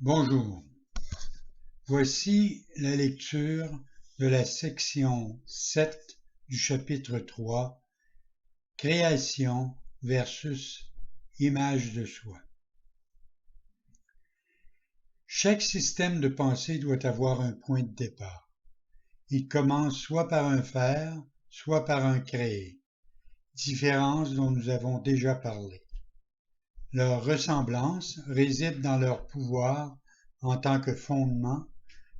Bonjour, voici la lecture de la section 7 du chapitre 3, Création versus image de soi. Chaque système de pensée doit avoir un point de départ. Il commence soit par un faire, soit par un créer, différence dont nous avons déjà parlé. Leur ressemblance réside dans leur pouvoir en tant que fondement,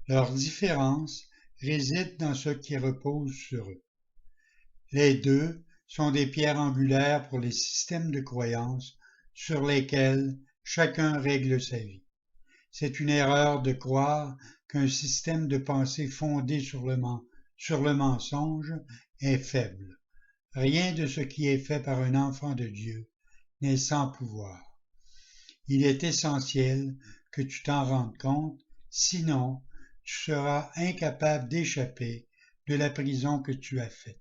leur différence réside dans ce qui repose sur eux. Les deux sont des pierres angulaires pour les systèmes de croyances sur lesquels chacun règle sa vie. C'est une erreur de croire qu'un système de pensée fondé sur le mensonge est faible. Rien de ce qui est fait par un enfant de Dieu n'est sans pouvoir. Il est essentiel que tu t'en rendes compte, sinon tu seras incapable d'échapper de la prison que tu as faite.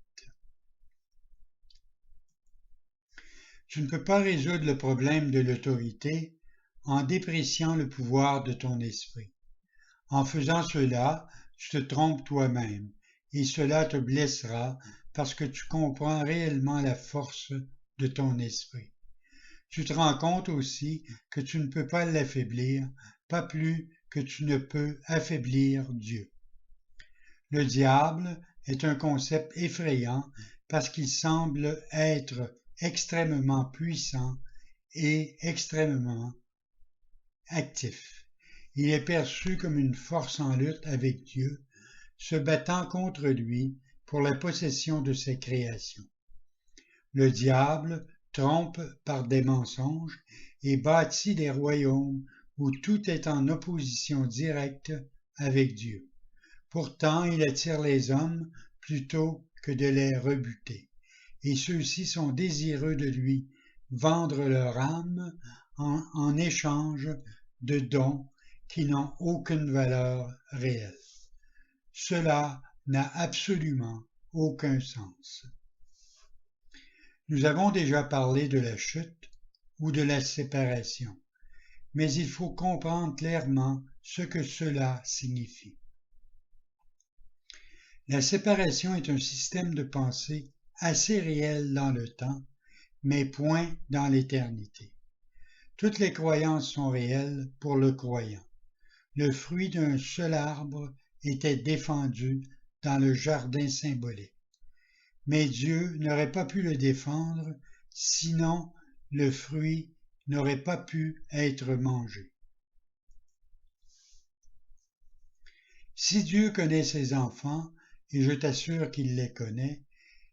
Tu ne peux pas résoudre le problème de l'autorité en dépréciant le pouvoir de ton esprit. En faisant cela, tu te trompes toi-même et cela te blessera parce que tu comprends réellement la force de ton esprit. Tu te rends compte aussi que tu ne peux pas l'affaiblir, pas plus que tu ne peux affaiblir Dieu. Le diable est un concept effrayant parce qu'il semble être extrêmement puissant et extrêmement actif. Il est perçu comme une force en lutte avec Dieu, se battant contre lui pour la possession de ses créations. Le diable trompe par des mensonges et bâtit des royaumes où tout est en opposition directe avec Dieu. Pourtant, il attire les hommes plutôt que de les rebuter, et ceux-ci sont désireux de lui vendre leur âme en échange de dons qui n'ont aucune valeur réelle. Cela n'a absolument aucun sens. Nous avons déjà parlé de la chute ou de la séparation, mais il faut comprendre clairement ce que cela signifie. La séparation est un système de pensée assez réel dans le temps, mais point dans l'éternité. Toutes les croyances sont réelles pour le croyant. Le fruit d'un seul arbre était défendu dans le jardin symbolique. Mais Dieu n'aurait pas pu le défendre, sinon le fruit n'aurait pas pu être mangé. Si Dieu connaît ses enfants, et je t'assure qu'il les connaît,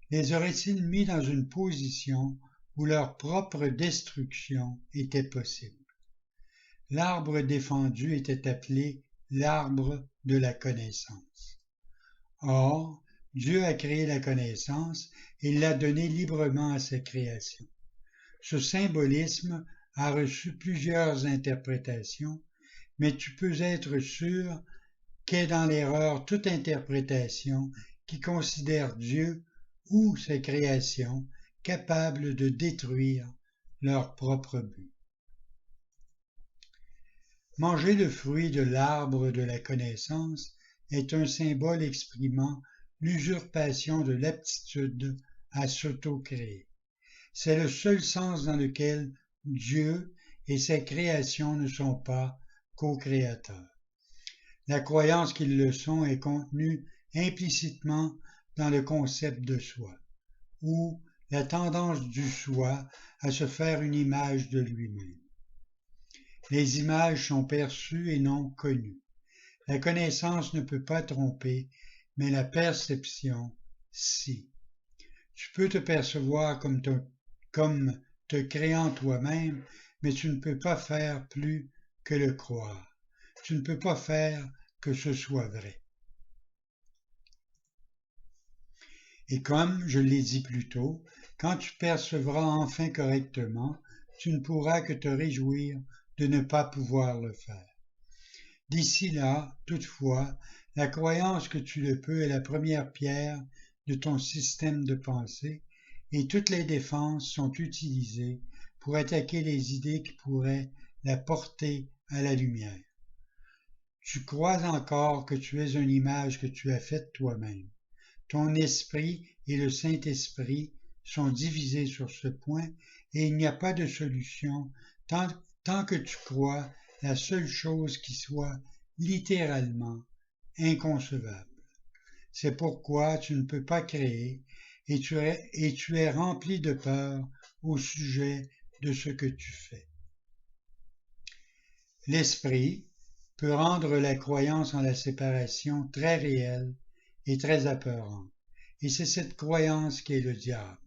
les aurait-il mis dans une position où leur propre destruction était possible? L'arbre défendu était appelé l'arbre de la connaissance. Or, Dieu a créé la connaissance et l'a donnée librement à sa création. Ce symbolisme a reçu plusieurs interprétations, mais tu peux être sûr qu'est dans l'erreur toute interprétation qui considère Dieu ou sa création capable de détruire leur propre but. Manger le fruit de l'arbre de la connaissance est un symbole exprimant l'usurpation de l'aptitude à s'auto-créer. C'est le seul sens dans lequel Dieu et sa création ne sont pas co-créateurs. La croyance qu'ils le sont est contenue implicitement dans le concept de soi, ou la tendance du soi à se faire une image de lui-même. Les images sont perçues et non connues. La connaissance ne peut pas tromper, mais la perception, si. Tu peux te percevoir comme te créant toi-même, mais tu ne peux pas faire plus que le croire. Tu ne peux pas faire que ce soit vrai. Et comme je l'ai dit plus tôt, quand tu percevras enfin correctement, tu ne pourras que te réjouir de ne pas pouvoir le faire. D'ici là, toutefois, la croyance que tu le peux est la première pierre de ton système de pensée et toutes les défenses sont utilisées pour attaquer les idées qui pourraient la porter à la lumière. Tu crois encore que tu es une image que tu as faite toi-même. Ton esprit et le Saint-Esprit sont divisés sur ce point et il n'y a pas de solution tant que tu crois la seule chose qui soit littéralement inconcevable. C'est pourquoi tu ne peux pas créer et tu es rempli de peur au sujet de ce que tu fais. L'esprit peut rendre la croyance en la séparation très réelle et très apeurante. Et c'est cette croyance qui est le diable.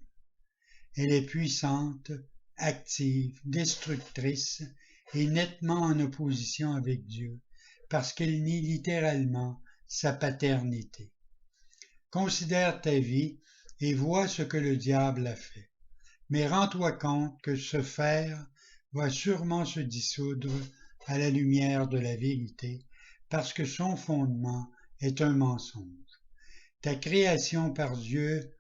Elle est puissante, active, destructrice et nettement en opposition avec Dieu, parce qu'elle nie littéralement sa paternité. Considère ta vie et vois ce que le diable a fait. Mais rends-toi compte que ce fer va sûrement se dissoudre à la lumière de la vérité, parce que son fondement est un mensonge. Ta création par Dieu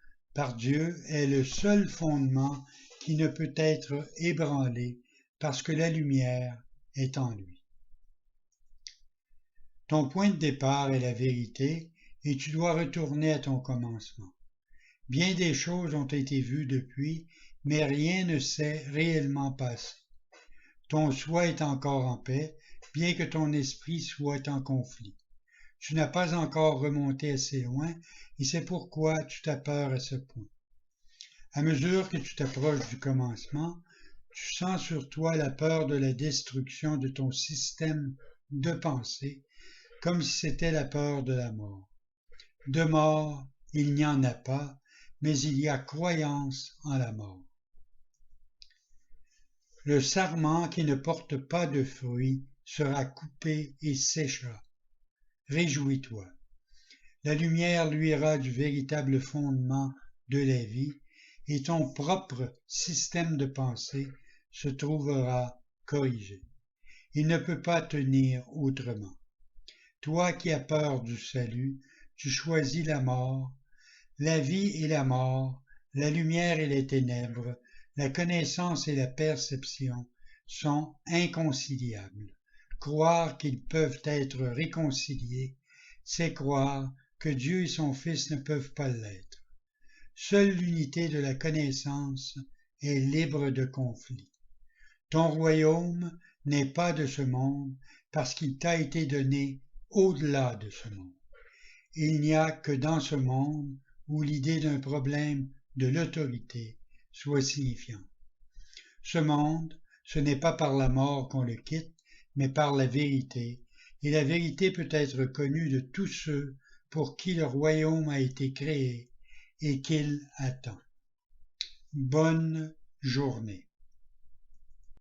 est le seul fondement qui ne peut être ébranlé, parce que la lumière est en lui. Ton point de départ est la vérité, et tu dois retourner à ton commencement. Bien des choses ont été vues depuis, mais rien ne s'est réellement passé. Ton soi est encore en paix, bien que ton esprit soit en conflit. Tu n'as pas encore remonté assez loin, et c'est pourquoi tu t'as peur à ce point. À mesure que tu t'approches du commencement, tu sens sur toi la peur de la destruction de ton système de pensée, comme si c'était la peur de la mort. De mort, il n'y en a pas, mais il y a croyance en la mort. Le sarment qui ne porte pas de fruits sera coupé et séchera. Réjouis-toi. La lumière luira du véritable fondement de la vie et ton propre système de pensée se trouvera corrigé. Il ne peut pas tenir autrement. Toi qui as peur du salut, tu choisis la mort, la vie et la mort, la lumière et les ténèbres, la connaissance et la perception sont inconciliables. Croire qu'ils peuvent être réconciliés, c'est croire que Dieu et son Fils ne peuvent pas l'être. Seule l'unité de la connaissance est libre de conflit. Ton royaume n'est pas de ce monde parce qu'il t'a été donné au-delà de ce monde. Il n'y a que dans ce monde où l'idée d'un problème de l'autorité soit signifiante. Ce monde, ce n'est pas par la mort qu'on le quitte, mais par la vérité, et la vérité peut être connue de tous ceux pour qui le royaume a été créé et qu'il attend. Bonne journée.